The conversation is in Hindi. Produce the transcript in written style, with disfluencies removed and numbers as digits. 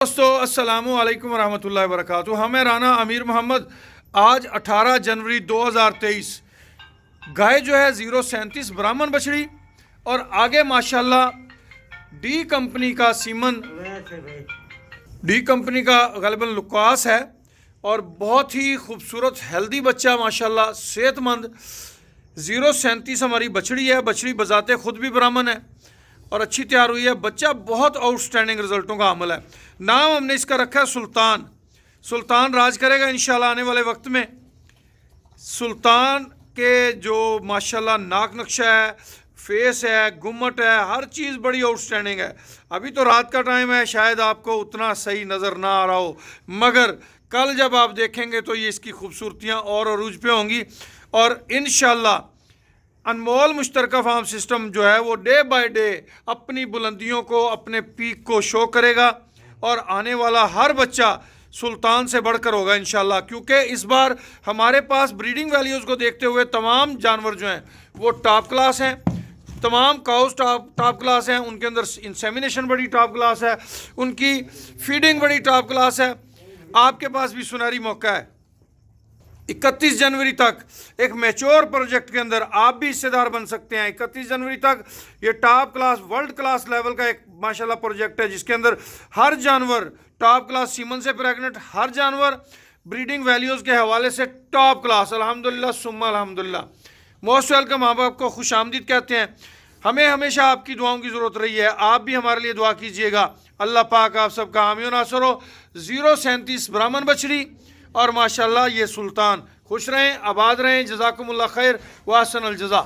दोस्तों अस्सलामु अलैकुम रहमतुल्लाहि व बरकातुहू। हमें राना अमीर मोहम्मद। आज 18 जनवरी 2023। गाय जो है 037 ब्राह्मण बछड़ी और आगे माशाल्लाह डी कंपनी का सीमन, डी कंपनी का गलबन लुकास है और बहुत ही खूबसूरत हेल्दी बच्चा माशाल्लाह सेहतमंद। 037 हमारी बछड़ी है। बछड़ी बजाते खुद भी ब्राह्मण है और अच्छी तैयार हुई है। बच्चा बहुत आउटस्टैंडिंग रिजल्टों का हामिल है। नाम हमने इसका रखा है सुल्तान। सुल्तान राज करेगा इंशाल्लाह आने वाले वक्त में। सुल्तान के जो माशाल्लाह नाक नक्शा है, फेस है, गुम्मट है, हर चीज़ बड़ी आउटस्टैंडिंग है। अभी तो रात का टाइम है, शायद आपको उतना सही नज़र ना आ रहा हो, मगर कल जब आप देखेंगे तो ये इसकी खूबसूरतियाँ और अरूज पे होंगी। और इंशाल्लाह अनमोल मुश्तरका फार्म सिस्टम जो है वो डे बाय डे अपनी बुलंदियों को, अपने पीक को शो करेगा और आने वाला हर बच्चा सुल्तान से बढ़कर होगा इंशाल्लाह। क्योंकि इस बार हमारे पास ब्रीडिंग वैल्यूज़ को देखते हुए तमाम जानवर जो हैं वो टॉप क्लास हैं। तमाम काउस टॉप क्लास हैं, उनके अंदर इंसेमिनेशन बड़ी टॉप क्लास है, उनकी फीडिंग बड़ी टॉप क्लास है। आपके पास भी सुनहरी मौका है। 31 जनवरी तक एक मैच्योर प्रोजेक्ट के अंदर आप भी हिस्सेदार बन सकते हैं। 31 जनवरी तक ये top class, world class level का एक माशाल्लाह प्रोजेक्ट है जिसके अंदर हर जानवर टॉप क्लास सीमन से प्रेग्नेंट, हर जानवर ब्रीडिंग वैल्यूज़ के हवाले से टॉप क्लास। अल्हम्दुलिल्लाह सुम्मा अल्हम्दुलिल्लाह। Most welcome. माँ बाप को खुश आमदीद कहते हैं। हमें हमेशा आपकी दुआओं की ज़रूरत रही है, आप भी हमारे लिए दुआ कीजिएगा। अल्लाह पाक आप सबका हामी व नासर हो। 037 ब्राह्मण बछड़ी और माशाल्लाह ये सुल्तान। खुश रहें, आबाद रहें। जज़ाकुमुल्लाह खैर व अहसन अल जज़ा।